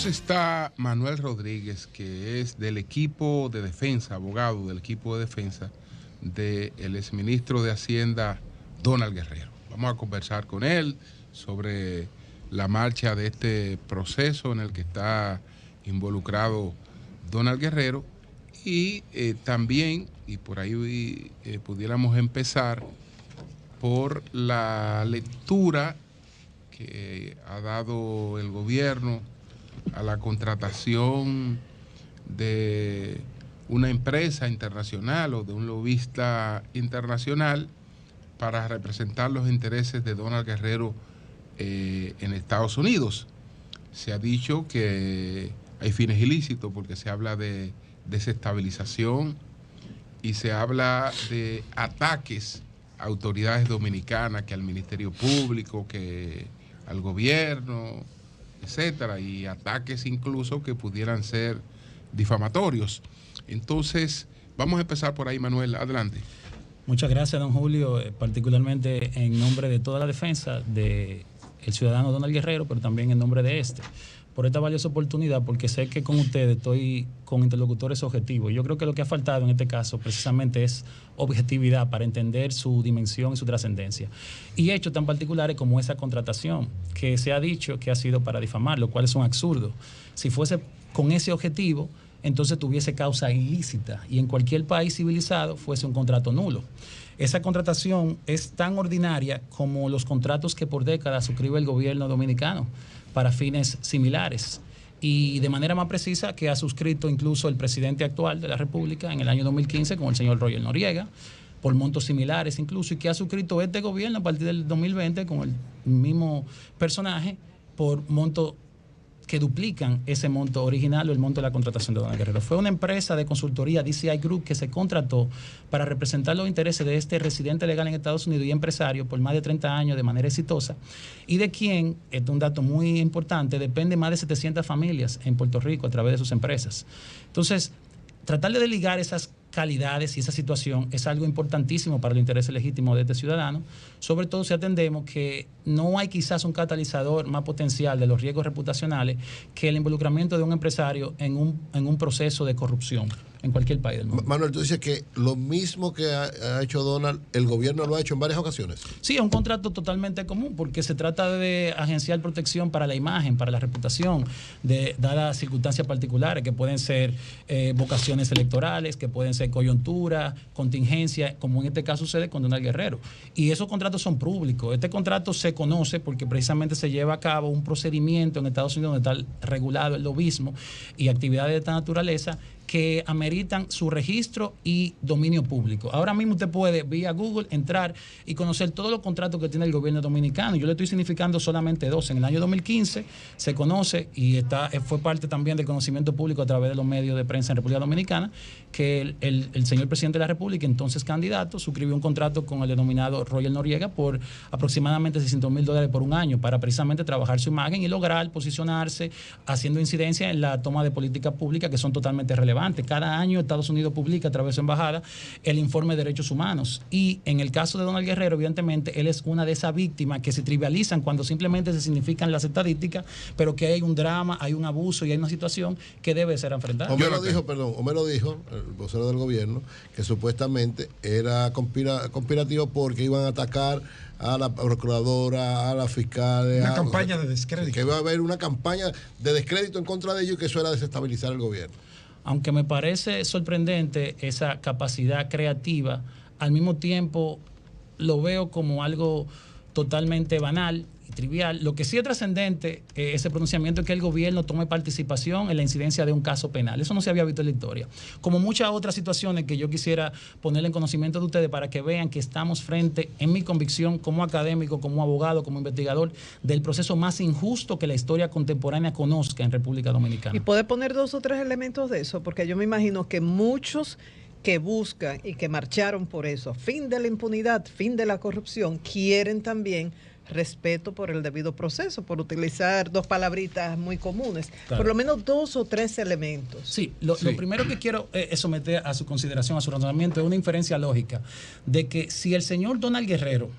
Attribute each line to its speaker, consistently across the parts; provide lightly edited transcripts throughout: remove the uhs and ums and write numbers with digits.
Speaker 1: nos está Manuel Rodríguez, que es del equipo de defensa, abogado del equipo de defensa del exministro de Hacienda, Donald Guerrero. Vamos a conversar con él sobre la marcha de este proceso en el que está involucrado Donald Guerrero y también, y por ahí pudiéramos empezar por la lectura que ha dado el gobierno a la contratación de una empresa internacional o de un lobista internacional para representar los intereses de Donald Guerrero en Estados Unidos. Se ha dicho que hay fines ilícitos porque se habla de desestabilización y se habla de ataques a autoridades dominicanas, que al Ministerio Público, que al gobierno, etcétera, y ataques incluso que pudieran ser difamatorios. Entonces, vamos a empezar por ahí, Manuel, adelante.
Speaker 2: Muchas gracias, don Julio, particularmente en nombre de toda la defensa del ciudadano Donald Guerrero, pero también en nombre de por esta valiosa oportunidad, porque sé que con ustedes estoy con interlocutores objetivos. Yo creo que lo que ha faltado en este caso precisamente es objetividad para entender su dimensión y su trascendencia. Y hechos tan particulares como esa contratación, que se ha dicho que ha sido para difamar, lo cual es un absurdo. Si fuese con ese objetivo, entonces tuviese causa ilícita y en cualquier país civilizado fuese un contrato nulo. Esa contratación es tan ordinaria como los contratos que por décadas suscribe el gobierno dominicano para fines similares y de manera más precisa que ha suscrito incluso el presidente actual de la República en el año 2015 con el señor Roger Noriega por montos similares incluso, y que ha suscrito este gobierno a partir del 2020 con el mismo personaje por montos que duplican ese monto original o el monto de la contratación de Donald Guerrero. Fue una empresa de consultoría, DCI Group, que se contrató para representar los intereses de este residente legal en Estados Unidos y empresario por más de 30 años de manera exitosa, y de quien, este es un dato muy importante, depende más de 700 familias en Puerto Rico a través de sus empresas. Entonces, tratar de ligar esas calidades y esa situación es algo importantísimo para el interés legítimo de este ciudadano, sobre todo si atendemos que no hay quizás un catalizador más potencial de los riesgos reputacionales que el involucramiento de un empresario en un proceso de corrupción en cualquier país del mundo.
Speaker 3: Manuel, tú dices que lo mismo que ha hecho Donald, el gobierno lo ha hecho en varias ocasiones.
Speaker 2: Sí, es un contrato totalmente común porque se trata de agenciar protección para la imagen, para la reputación, de dadas circunstancias particulares que pueden ser vocaciones electorales, que pueden ser coyuntura, contingencia, como en este caso sucede con Donald Guerrero. Y esos contratos son públicos. Este contrato se conoce porque precisamente se lleva a cabo un procedimiento en Estados Unidos donde está regulado el lobismo y actividades de esta naturaleza que ameritan su registro y dominio público. Ahora mismo usted puede, vía Google, entrar y conocer todos los contratos que tiene el gobierno dominicano. Yo le estoy significando solamente dos. En el año 2015 se conoce, y fue parte también del conocimiento público a través de los medios de prensa en República Dominicana, que el señor presidente de la República, entonces candidato, suscribió un contrato con el denominado Roger Noriega por aproximadamente $600,000 por un año para precisamente trabajar su imagen y lograr posicionarse haciendo incidencia en la toma de políticas públicas que son totalmente relevantes. Cada año Estados Unidos publica a través de su embajada el informe de derechos humanos, y en el caso de Donald Guerrero, evidentemente él es una de esas víctimas que se trivializan cuando simplemente se significan las estadísticas, pero que hay un drama, hay un abuso y hay una situación que debe ser enfrentada.
Speaker 3: Homero dijo, el vocero del gobierno, que supuestamente era conspirativo porque iban a atacar a la procuradora, a la fiscal.
Speaker 4: Una campaña de descrédito.
Speaker 3: Que iba a haber una campaña de descrédito en contra de ellos y que eso era desestabilizar el gobierno.
Speaker 2: Aunque me parece sorprendente esa capacidad creativa, al mismo tiempo lo veo como algo totalmente banal y trivial. Lo que sí es trascendente, ese pronunciamiento, es que el gobierno tome participación en la incidencia de un caso penal. Eso no se había visto en la historia. Como muchas otras situaciones que yo quisiera ponerle en conocimiento de ustedes para que vean que estamos frente, en mi convicción, como académico, como abogado, como investigador, del proceso más injusto que la historia contemporánea conozca en República Dominicana.
Speaker 5: Y puede poner 2 o 3 elementos de eso, porque yo me imagino que muchos que buscan y que marcharon por eso, fin de la impunidad, fin de la corrupción, quieren también respeto por el debido proceso, por utilizar 2 palabritas muy comunes. Claro. Por lo menos 2 o 3 elementos.
Speaker 2: Sí, lo primero que quiero someter a su consideración, a su razonamiento, es una inferencia lógica de que si el señor Donald Guerrero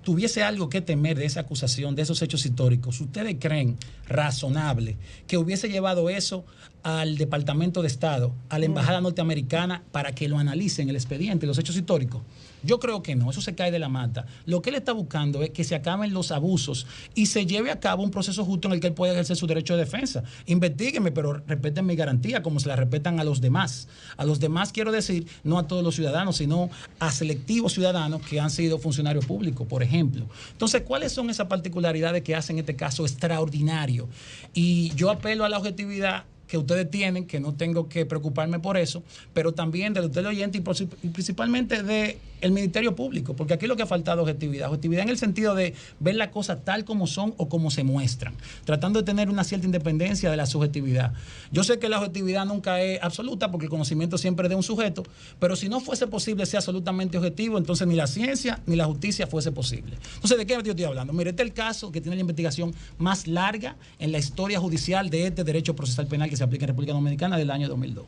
Speaker 2: tuviese algo que temer de esa acusación, de esos hechos históricos, ¿ustedes creen razonable que hubiese llevado eso al Departamento de Estado, a la Embajada norteamericana, para que lo analicen el expediente, los hechos históricos? Yo creo que no, eso se cae de la mata. Lo que él está buscando es que se acaben los abusos y se lleve a cabo un proceso justo en el que él pueda ejercer su derecho de defensa. Investíguenme, pero respeten mi garantía como se la respetan a los demás. A los demás quiero decir, no a todos los ciudadanos, sino a selectivos ciudadanos que han sido funcionarios públicos, por ejemplo. Entonces, ¿cuáles son esas particularidades que hacen este caso extraordinario? Y yo apelo a la objetividad que ustedes tienen, que no tengo que preocuparme por eso, pero también del usted oyente y principalmente del Ministerio Público, porque aquí lo que ha faltado es objetividad en el sentido de ver las cosas tal como son o como se muestran, tratando de tener una cierta independencia de la subjetividad. Yo sé que la objetividad nunca es absoluta, porque el conocimiento siempre es de un sujeto, pero si no fuese posible ser absolutamente objetivo, entonces ni la ciencia ni la justicia fuese posible. Entonces, ¿de qué yo estoy hablando? Mire, este es el caso que tiene la investigación más larga en la historia judicial de este derecho procesal penal que se aplica en República Dominicana del año 2002.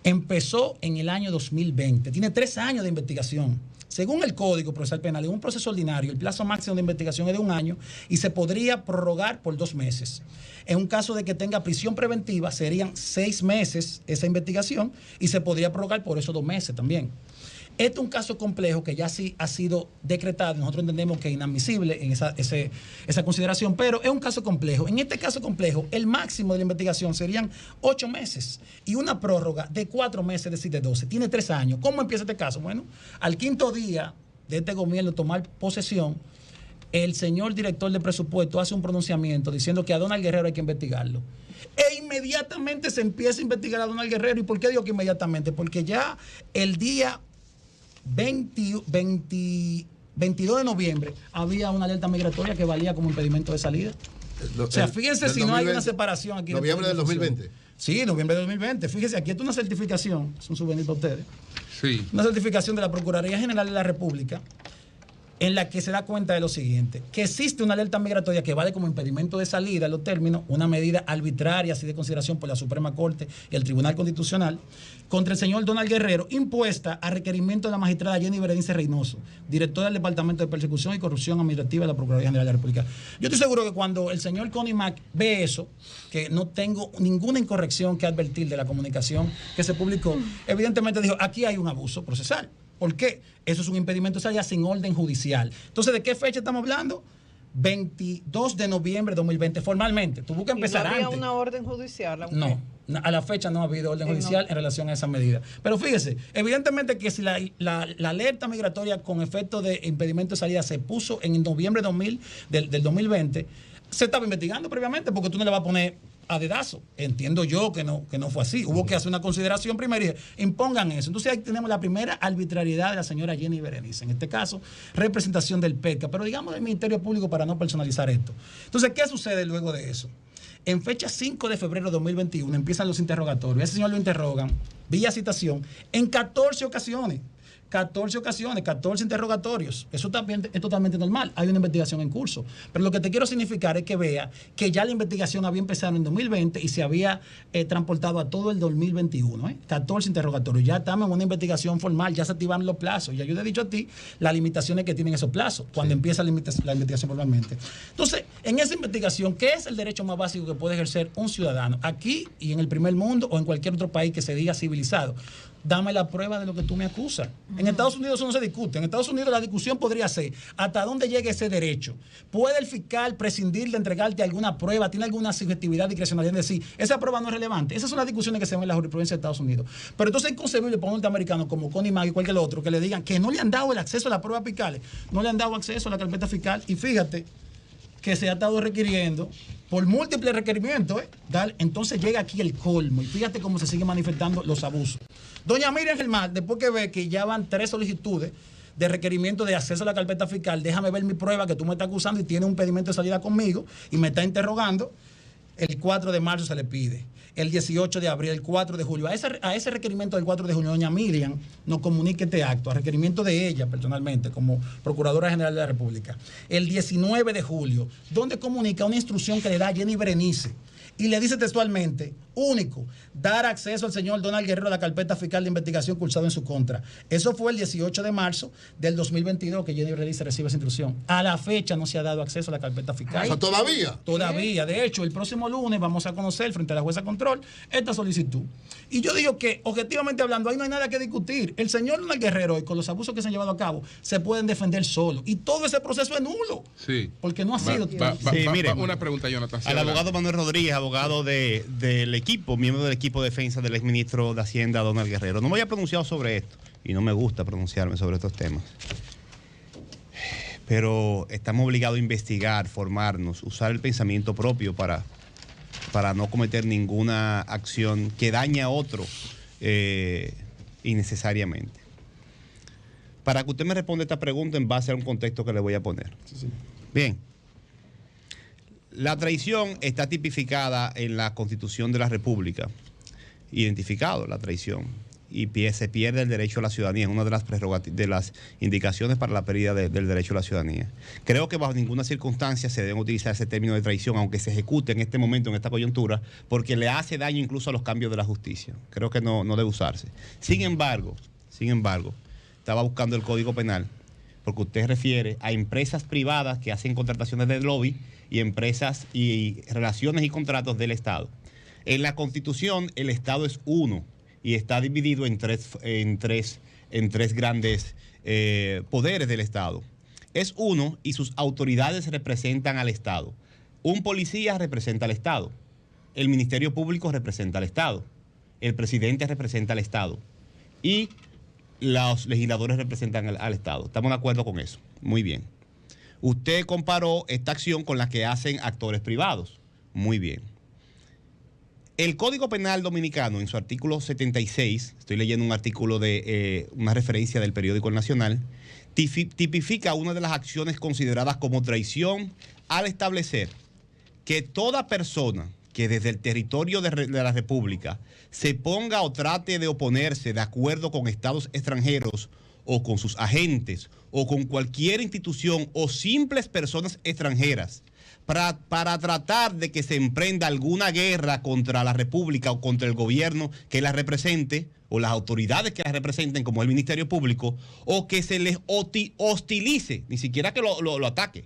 Speaker 2: Empezó en el año 2020. Tiene 3 años de investigación. Según el Código Procesal Penal, en un proceso ordinario, el plazo máximo de investigación es de 1 año y se podría prorrogar por 2 meses. En un caso de que tenga prisión preventiva, serían 6 meses esa investigación y se podría prorrogar por esos 2 meses también. Este es un caso complejo que ya sí ha sido decretado. Nosotros entendemos que es inadmisible en esa consideración, pero es un caso complejo. En este caso complejo, el máximo de la investigación serían 8 meses y una prórroga de 4 meses, es decir, de 12. Tiene 3 años. ¿Cómo empieza este caso? Bueno, al 5º día de este gobierno tomar posesión, el señor director de presupuesto hace un pronunciamiento diciendo que a Donald Guerrero hay que investigarlo. E inmediatamente se empieza a investigar a Donald Guerrero. ¿Y por qué digo que inmediatamente? Porque ya el día 22 de noviembre había una alerta migratoria que valía como impedimento de salida. O sea, fíjense si no hay una separación aquí.
Speaker 3: Noviembre del 2020.
Speaker 2: Sí, noviembre de 2020. Fíjense, aquí está una certificación, es un souvenir para ustedes.
Speaker 1: Sí.
Speaker 2: Una certificación de la Procuraduría General de la República, en la que se da cuenta de lo siguiente, que existe una alerta migratoria que vale como impedimento de salida en los términos, una medida arbitraria así de consideración por la Suprema Corte y el Tribunal Constitucional, contra el señor Donald Guerrero, impuesta a requerimiento de la magistrada Jenny Berenice Reynoso, directora del Departamento de Persecución y Corrupción Administrativa de la Procuraduría General de la República. Yo estoy seguro que cuando el señor Connie Mack ve eso, que no tengo ninguna incorrección que advertir de la comunicación que se publicó, evidentemente dijo, aquí hay un abuso procesal. ¿Por qué? Eso es un impedimento de salida sin orden judicial. Entonces, ¿de qué fecha estamos hablando? 22 de noviembre de 2020, formalmente. Tuvo que empezar antes.
Speaker 5: ¿No había una orden judicial?
Speaker 2: No, a la fecha no ha habido orden judicial en relación a esa medida. Pero fíjese, evidentemente que si la alerta migratoria con efecto de impedimento de salida se puso en noviembre del 2020, se estaba investigando previamente, porque tú no le vas a poner a dedazo. Entiendo yo que no fue así. Hubo que hacer una consideración primero y impongan eso. Entonces ahí tenemos la primera arbitrariedad de la señora Jenny Berenice. En este caso, representación del PECA, pero digamos del Ministerio Público para no personalizar esto. Entonces, ¿qué sucede luego de eso? En fecha 5 de febrero de 2021 empiezan los interrogatorios. Ese señor lo interrogan, vía citación, en 14 ocasiones. 14 ocasiones, 14 interrogatorios. Eso también es totalmente normal. Hay una investigación en curso. Pero lo que te quiero significar es que vea que ya la investigación había empezado en 2020 y se había transportado a todo el 2021. 14 interrogatorios. Ya estamos en una investigación formal, ya se activaron los plazos. Ya yo te he dicho a ti las limitaciones que tienen esos plazos cuando empieza la investigación formalmente. Entonces, en esa investigación, ¿qué es el derecho más básico que puede ejercer un ciudadano aquí y en el primer mundo o en cualquier otro país que se diga civilizado? Dame la prueba de lo que tú me acusas. En Estados Unidos eso no se discute. En Estados Unidos la discusión podría ser hasta dónde llega ese derecho. ¿Puede el fiscal prescindir de entregarte alguna prueba? ¿Tiene alguna subjetividad discrecionalidad en decir, esa prueba no es relevante? Esas son las discusiones que se ven en la jurisprudencia de Estados Unidos. Pero entonces es inconcebible para un norteamericano como Connie Mack y cualquier otro que le digan que no le han dado el acceso a las pruebas fiscales, no le han dado acceso a la carpeta fiscal. Y fíjate que se ha estado requiriendo por múltiples requerimientos, entonces llega aquí el colmo. Y fíjate cómo se siguen manifestando los abusos. Doña Miriam Germán, después que ve que ya van 3 solicitudes de requerimiento de acceso a la carpeta fiscal, déjame ver mi prueba que tú me estás acusando y tiene un pedimento de salida conmigo y me está interrogando, el 4 de marzo se le pide, el 18 de abril, el 4 de julio. A ese requerimiento del 4 de junio, doña Miriam nos comunica este acto, a requerimiento de ella personalmente, como Procuradora General de la República. El 19 de julio, donde comunica una instrucción que le da a Jenny Berenice y le dice textualmente,
Speaker 4: único, dar acceso al señor Donald Guerrero a la carpeta fiscal de investigación cursada en su contra. Eso fue el 18 de marzo del 2022 que Jenny Release recibe esa instrucción. A la fecha no se ha dado acceso a la carpeta fiscal.
Speaker 3: O sea, todavía.
Speaker 4: Todavía. De hecho, el próximo lunes vamos a conocer frente a la jueza control esta solicitud. Y yo digo que, objetivamente hablando, ahí no hay nada que discutir. El señor Donald Guerrero, y con los abusos que se han llevado a cabo, se pueden defender solo. Y todo ese proceso es nulo.
Speaker 1: Sí.
Speaker 4: Porque no ha sido.
Speaker 6: Mire,
Speaker 1: una pregunta, Jonathan.
Speaker 6: Al abogado Manuel Rodríguez, abogado del equipo, miembro del equipo de defensa del exministro de Hacienda, Donald Guerrero. No me había pronunciado sobre esto y no me gusta pronunciarme sobre estos temas. Pero estamos obligados a investigar, formarnos, usar el pensamiento propio para no cometer ninguna acción que dañe a otro innecesariamente. Para que usted me responda esta pregunta en base a un contexto que le voy a poner. Sí. Bien. La traición está tipificada en la Constitución de la República, identificado la traición, y se pierde el derecho a la ciudadanía, es una de las de las indicaciones para la pérdida del derecho a la ciudadanía. Creo que bajo ninguna circunstancia se debe utilizar ese término de traición, aunque se ejecute en este momento, en esta coyuntura, porque le hace daño incluso a los cambios de la justicia. Creo que no debe usarse. Sin embargo, estaba buscando el Código Penal, porque usted refiere a empresas privadas que hacen contrataciones de lobby y empresas y relaciones y contratos del Estado. En la Constitución el Estado es uno y está dividido en tres grandes poderes del Estado. Es uno y sus autoridades representan al Estado. Un policía representa al Estado, el Ministerio Público representa al Estado, el presidente representa al Estado y los legisladores representan al Estado. ¿Estamos de acuerdo con eso? Muy bien. Usted comparó esta acción con la que hacen actores privados. Muy bien. El Código Penal Dominicano, en su artículo 76, estoy leyendo un artículo de una referencia del periódico El Nacional, tipifica una de las acciones consideradas como traición al establecer que toda persona que desde el territorio de la República se ponga o trate de oponerse de acuerdo con estados extranjeros o con sus agentes o con cualquier institución o simples personas extranjeras para tratar de que se emprenda alguna guerra contra la República o contra el gobierno que la represente o las autoridades que la representen como el Ministerio Público, o que se les hostilice, ni siquiera que lo ataque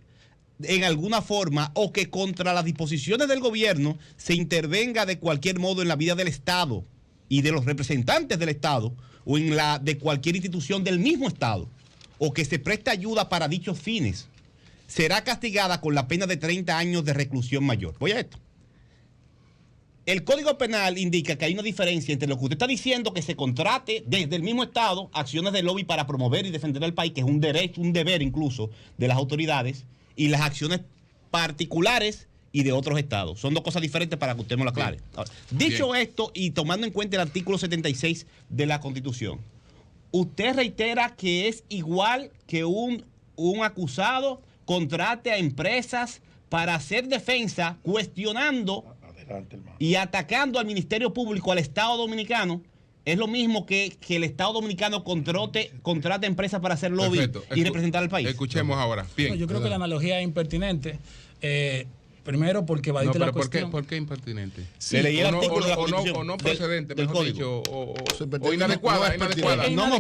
Speaker 6: en alguna forma, o que contra las disposiciones del gobierno se intervenga de cualquier modo en la vida del Estado y de los representantes del Estado o en la de cualquier institución del mismo Estado, o que se preste ayuda para dichos fines, será castigada con la pena de 30 años de reclusión mayor. Voy a esto. El Código Penal indica que hay una diferencia entre lo que usted está diciendo, que se contrate desde el mismo Estado acciones de lobby para promover y defender al país, que es un derecho, un deber incluso de las autoridades, y las acciones particulares y de otros estados. Son dos cosas diferentes para que usted me lo aclare. Ahora, dicho esto y tomando en cuenta el artículo 76 de la Constitución, usted reitera que es igual que un acusado contrate a empresas para hacer defensa cuestionando y atacando al Ministerio Público, al Estado Dominicano. Es lo mismo que el Estado Dominicano contrate empresas para hacer lobby. Perfecto. Y representar al país.
Speaker 1: Escuchemos ahora. Bien.
Speaker 2: Yo creo que la analogía es impertinente. Primero porque va a la cuestión.
Speaker 1: ¿Por qué impertinente?
Speaker 6: Sí, le leí el artículo de la Constitución.
Speaker 1: O no procedente,
Speaker 6: del
Speaker 1: mejor dicho, o inadecuada.
Speaker 6: No es pertinente.
Speaker 1: No,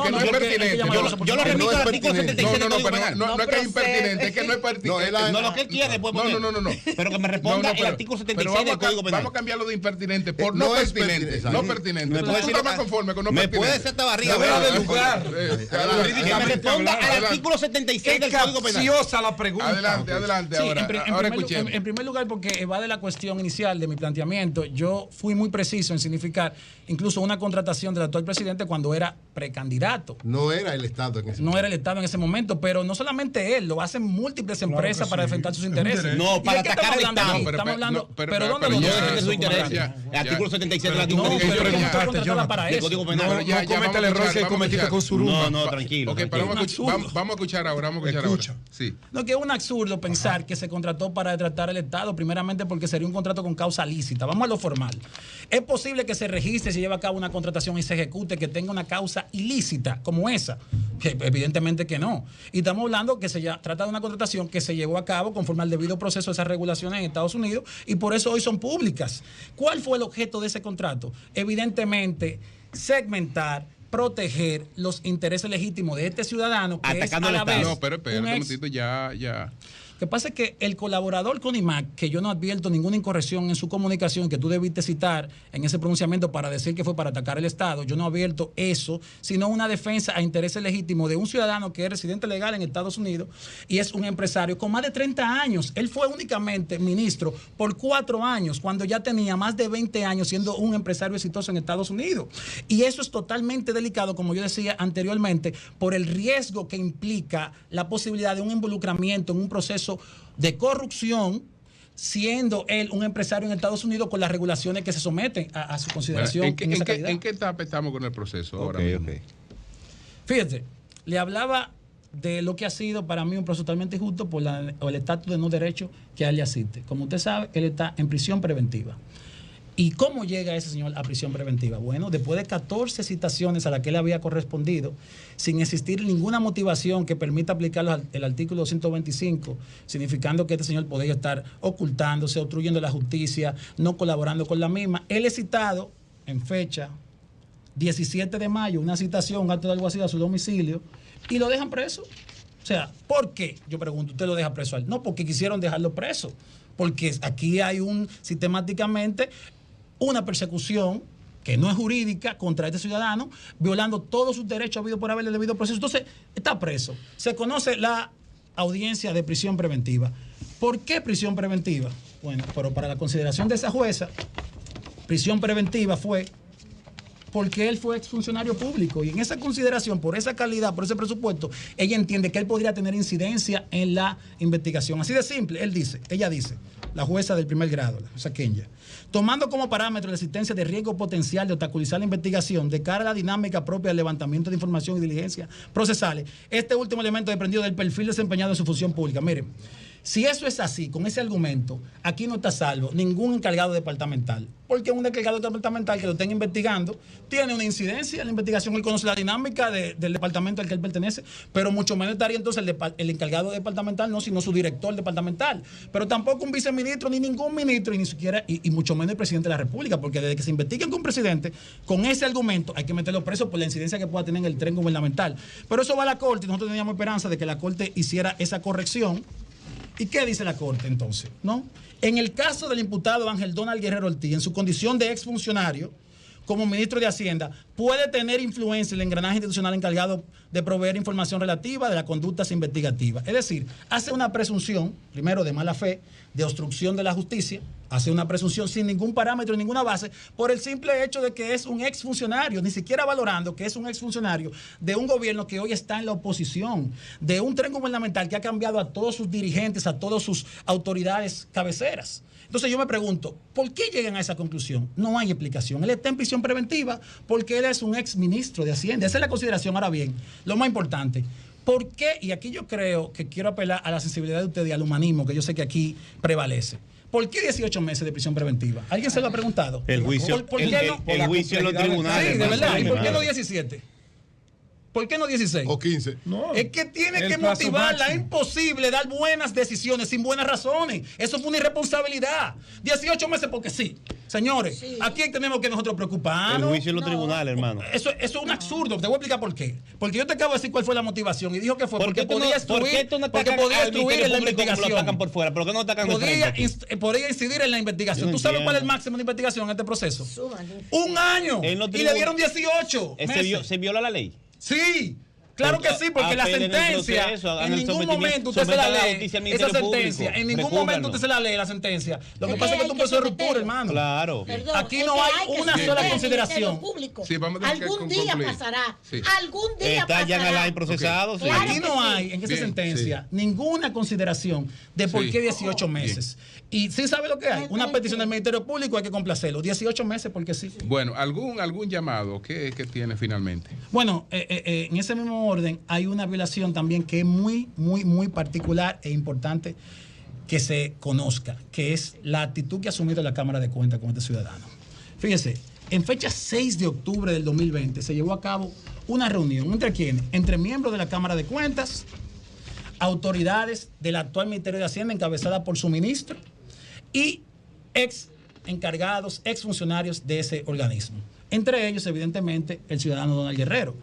Speaker 1: que no es pertinente.
Speaker 6: Yo lo remito al artículo 76 del Código Penal.
Speaker 1: No es que es impertinente, es que no es pertinente.
Speaker 6: No, lo que él quiere, pues.
Speaker 1: No.
Speaker 6: Pero que me responda el artículo 76 del Código Penal.
Speaker 1: Vamos a cambiarlo de impertinente por no pertinente. No pertinente.
Speaker 6: Me puede decir
Speaker 1: más conforme con no pertinente.
Speaker 6: Me puede ser esta barriga. Que me responda al artículo 76 del Código Penal.
Speaker 7: Capciosa la pregunta.
Speaker 1: Adelante.
Speaker 2: Sí, en primer lugar, porque va de la cuestión inicial de mi planteamiento, yo fui muy preciso en significar incluso una contratación del actual presidente cuando era precandidato.
Speaker 3: No era el Estado en ese momento.
Speaker 2: No era el Estado en ese momento, pero no solamente él, lo hacen múltiples empresas para defender sus intereses.
Speaker 6: No, para atacar al Estado.
Speaker 2: Estamos hablando, pero ¿dónde
Speaker 6: lo
Speaker 2: lo
Speaker 6: defiende sus intereses? El artículo 76 de la Constitución.
Speaker 2: Para eso.
Speaker 6: Código Penal.
Speaker 7: No cometa el error que cometiste con Suruma.
Speaker 6: No, tranquilo.
Speaker 1: Ok, pero vamos a escuchar ahora. Sí.
Speaker 2: No, que es un absurdo pensar que se contrató para tratar el Estado, primeramente porque sería un contrato con causa lícita. Vamos a lo formal. Es posible que se registre, se lleve a cabo una contratación y se ejecute que tenga una causa ilícita como esa.
Speaker 4: Que evidentemente que no. Y estamos hablando que trata de una contratación que se llevó a cabo conforme al debido proceso de esas regulaciones en Estados Unidos y por eso hoy son públicas. ¿Cuál fue el objeto de ese contrato? Evidentemente, segmentar, proteger los intereses legítimos de este ciudadano que
Speaker 6: atacando
Speaker 4: es a la vez
Speaker 1: No, pero espera, un momentito, ya.
Speaker 4: Lo que pasa es que el colaborador con IMAC, que yo no advierto ninguna incorrección en su comunicación, que tú debiste citar en ese pronunciamiento para decir que fue para atacar el Estado, yo no advierto eso, sino una defensa a intereses legítimos de un ciudadano que es residente legal en Estados Unidos y es un empresario con más de 30 años. Él fue únicamente ministro por 4 años, cuando ya tenía más de 20 años siendo un empresario exitoso en Estados Unidos. Y eso es totalmente delicado, como yo decía anteriormente, por el riesgo que implica la posibilidad de un involucramiento en un proceso de corrupción, siendo él un empresario en Estados Unidos con las regulaciones que se someten a su consideración.
Speaker 1: Bueno, ¿en qué etapa estamos con el proceso ahora mismo?
Speaker 4: Fíjate, le hablaba de lo que ha sido para mí un proceso totalmente injusto por el estatus de no derecho que a él le asiste. Como usted sabe, él está en prisión preventiva. ¿Y cómo llega ese señor a prisión preventiva? Bueno, después de 14 citaciones a las que él había correspondido, sin existir ninguna motivación que permita aplicar el artículo 225, significando que este señor podría estar ocultándose, obstruyendo la justicia, no colaborando con la misma, él es citado en fecha 17 de mayo, una citación, un acto de alguacil a su domicilio, y lo dejan preso. O sea, ¿por qué? Yo pregunto, ¿usted lo deja preso a él? No, porque quisieron dejarlo preso, porque aquí hay sistemáticamente una persecución que no es jurídica contra este ciudadano, violando todos sus derechos habidos por haberle debido proceso. Entonces, está preso. Se conoce la audiencia de prisión preventiva. ¿Por qué prisión preventiva? Bueno, pero para la consideración de esa jueza, prisión preventiva fue porque él fue exfuncionario público y en esa consideración, por esa calidad, por ese presupuesto, ella entiende que él podría tener incidencia en la investigación. Así de simple, ella dice, la jueza del primer grado, la jueza Kenya, tomando como parámetro la existencia de riesgo potencial de obstaculizar la investigación de cara a la dinámica propia del levantamiento de información y diligencias procesales, este último elemento dependido del perfil desempeñado en su función pública. Miren, si eso es así, con ese argumento, aquí no está salvo ningún encargado departamental, porque un encargado departamental que lo estén investigando tiene una incidencia en la investigación, él conoce la dinámica del departamento al que él pertenece, pero mucho menos estaría entonces el encargado departamental, no, sino su director departamental, pero tampoco un viceministro, ni ningún ministro, y ni siquiera, y mucho menos el presidente de la República, porque desde que se investiguen con un presidente, con ese argumento hay que meterlo preso por la incidencia que pueda tener en el tren gubernamental. Pero eso va a la Corte, y nosotros teníamos esperanza de que la Corte hiciera esa corrección. ¿Y qué dice la Corte entonces? ¿No? En el caso del imputado Ángel Donald Guerrero Ortiz, en su condición de exfuncionario, como ministro de Hacienda, puede tener influencia en el engranaje institucional encargado de proveer información relativa de las conductas investigativas. Es decir, hace una presunción, primero de mala fe, de obstrucción de la justicia, hace una presunción sin ningún parámetro, ninguna base, por el simple hecho de que es un exfuncionario, ni siquiera valorando que es un exfuncionario de un gobierno que hoy está en la oposición, de un tren gubernamental que ha cambiado a todos sus dirigentes, a todas sus autoridades cabeceras. Entonces yo me pregunto, ¿por qué llegan a esa conclusión? No hay explicación. Él está en prisión preventiva porque él es un ex ministro de Hacienda. Esa es la consideración. Ahora bien, lo más importante, ¿por qué? Y aquí yo creo que quiero apelar a la sensibilidad de ustedes y al humanismo, que yo sé que aquí prevalece. ¿Por qué 18 meses de prisión preventiva? ¿Alguien se lo ha preguntado?
Speaker 6: El juicio, el juicio en los tribunales.
Speaker 4: Sí, de verdad. ¿Y por qué no 17? ¿Por qué no 16?
Speaker 3: O 15.
Speaker 4: No, es que tiene que motivarla. Es imposible dar buenas decisiones sin buenas razones. Eso fue una irresponsabilidad. 18 meses porque sí. Señores, sí. Aquí tenemos que nosotros preocuparnos.
Speaker 6: El juicio en los tribunales, hermano.
Speaker 4: Eso es un absurdo. Te voy a explicar por qué. Porque yo te acabo de decir cuál fue la motivación y dijo que fue porque podía destruir en la investigación.
Speaker 6: Lo atacan por fuera, ¿por qué no atacan
Speaker 4: podría incidir en la investigación. ¿Tú sabes cuál es el máximo de investigación en este proceso? 1 año. Y le dieron 18 meses.
Speaker 6: ¿Se viola la ley?
Speaker 4: Sí, claro que sí, porque la sentencia, en ningún momento usted se la lee, esa sentencia, en ningún momento usted se la lee, la sentencia. Lo que pasa es que es un proceso de ruptura, hermano.
Speaker 6: Claro.
Speaker 8: Perdón,
Speaker 4: aquí no hay una sola consideración.
Speaker 1: Sí, vamos a
Speaker 8: algún día pasará. Sí. Algún día
Speaker 6: está
Speaker 8: pasará.
Speaker 6: ya en el procesado.
Speaker 4: Okay. Claro aquí no hay, en esa sentencia, ninguna consideración de por qué 18 meses. Y sí sabe lo que hay. Una petición del Ministerio Público hay que complacerlo. 18 meses porque sí.
Speaker 1: Bueno, ¿algún llamado que tiene finalmente?
Speaker 4: Bueno, en ese mismo orden hay una violación también que es muy, muy, muy particular e importante que se conozca, que es la actitud que ha asumido la Cámara de Cuentas con este ciudadano. Fíjese, En fecha 6 de octubre del 2020 se llevó a cabo una reunión. ¿Entre quiénes? Entre miembros de la Cámara de Cuentas, autoridades del actual Ministerio de Hacienda encabezada por su ministro y ex encargados, ex funcionarios de ese organismo. Entre ellos, evidentemente, el ciudadano Donald Guerrero.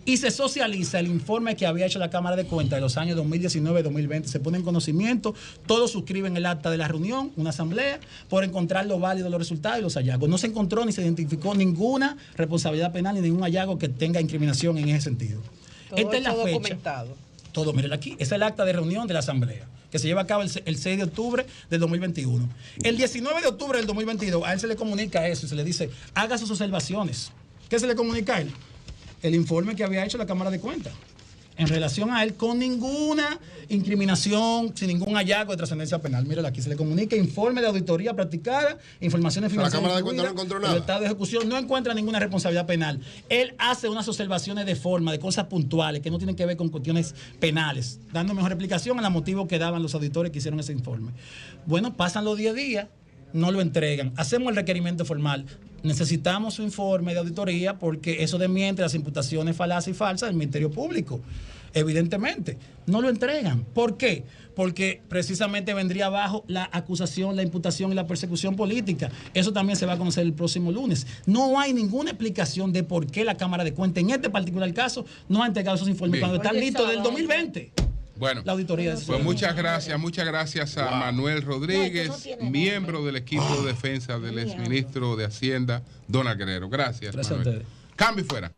Speaker 4: Y se socializa el informe que había hecho la Cámara de Cuentas de los años 2019 y 2020. Se pone en conocimiento, todos suscriben el acta de la reunión, una asamblea, por encontrar lo válido, los resultados y los hallazgos. No se encontró ni se identificó ninguna responsabilidad penal ni ningún hallazgo que tenga incriminación en ese sentido.
Speaker 5: Todo es documentado.
Speaker 4: Todo, miren aquí, es el acta de reunión de la asamblea, que se lleva a cabo el 6 de octubre del 2021. El 19 de octubre del 2022, a él se le comunica eso y se le dice, haga sus observaciones. ¿Qué se le comunica a él? El informe que había hecho la Cámara de Cuentas en relación a él, con ninguna incriminación, sin ningún hallazgo de trascendencia penal. Mírala aquí, se le comunica informe de auditoría practicada, informaciones financieras.
Speaker 3: La Cámara de Cuentas no encontró nada.
Speaker 4: El estado de ejecución no encuentra ninguna responsabilidad penal. Él hace unas observaciones de forma, de cosas puntuales, que no tienen que ver con cuestiones penales, dando mejor explicación a los motivos que daban los auditores que hicieron ese informe. Bueno, pasan los 10 días, no lo entregan. Hacemos el requerimiento formal. Necesitamos su informe de auditoría porque eso desmiente las imputaciones falaces y falsas del Ministerio Público. Evidentemente, no lo entregan. ¿Por qué? Porque precisamente vendría abajo la acusación, la imputación y la persecución política. Eso también se va a conocer el próximo lunes. No hay ninguna explicación de por qué la Cámara de Cuentas, en este particular caso, no ha entregado esos informes cuando están listos del 2020.
Speaker 1: Bueno,
Speaker 4: la auditoría
Speaker 1: pues muchas gracias a Manuel Rodríguez, miembro del equipo de defensa del exministro de Hacienda, Donald Guerrero. Gracias,
Speaker 4: Gracias
Speaker 1: Manuel.
Speaker 4: a ustedes.
Speaker 1: Cambio y fuera.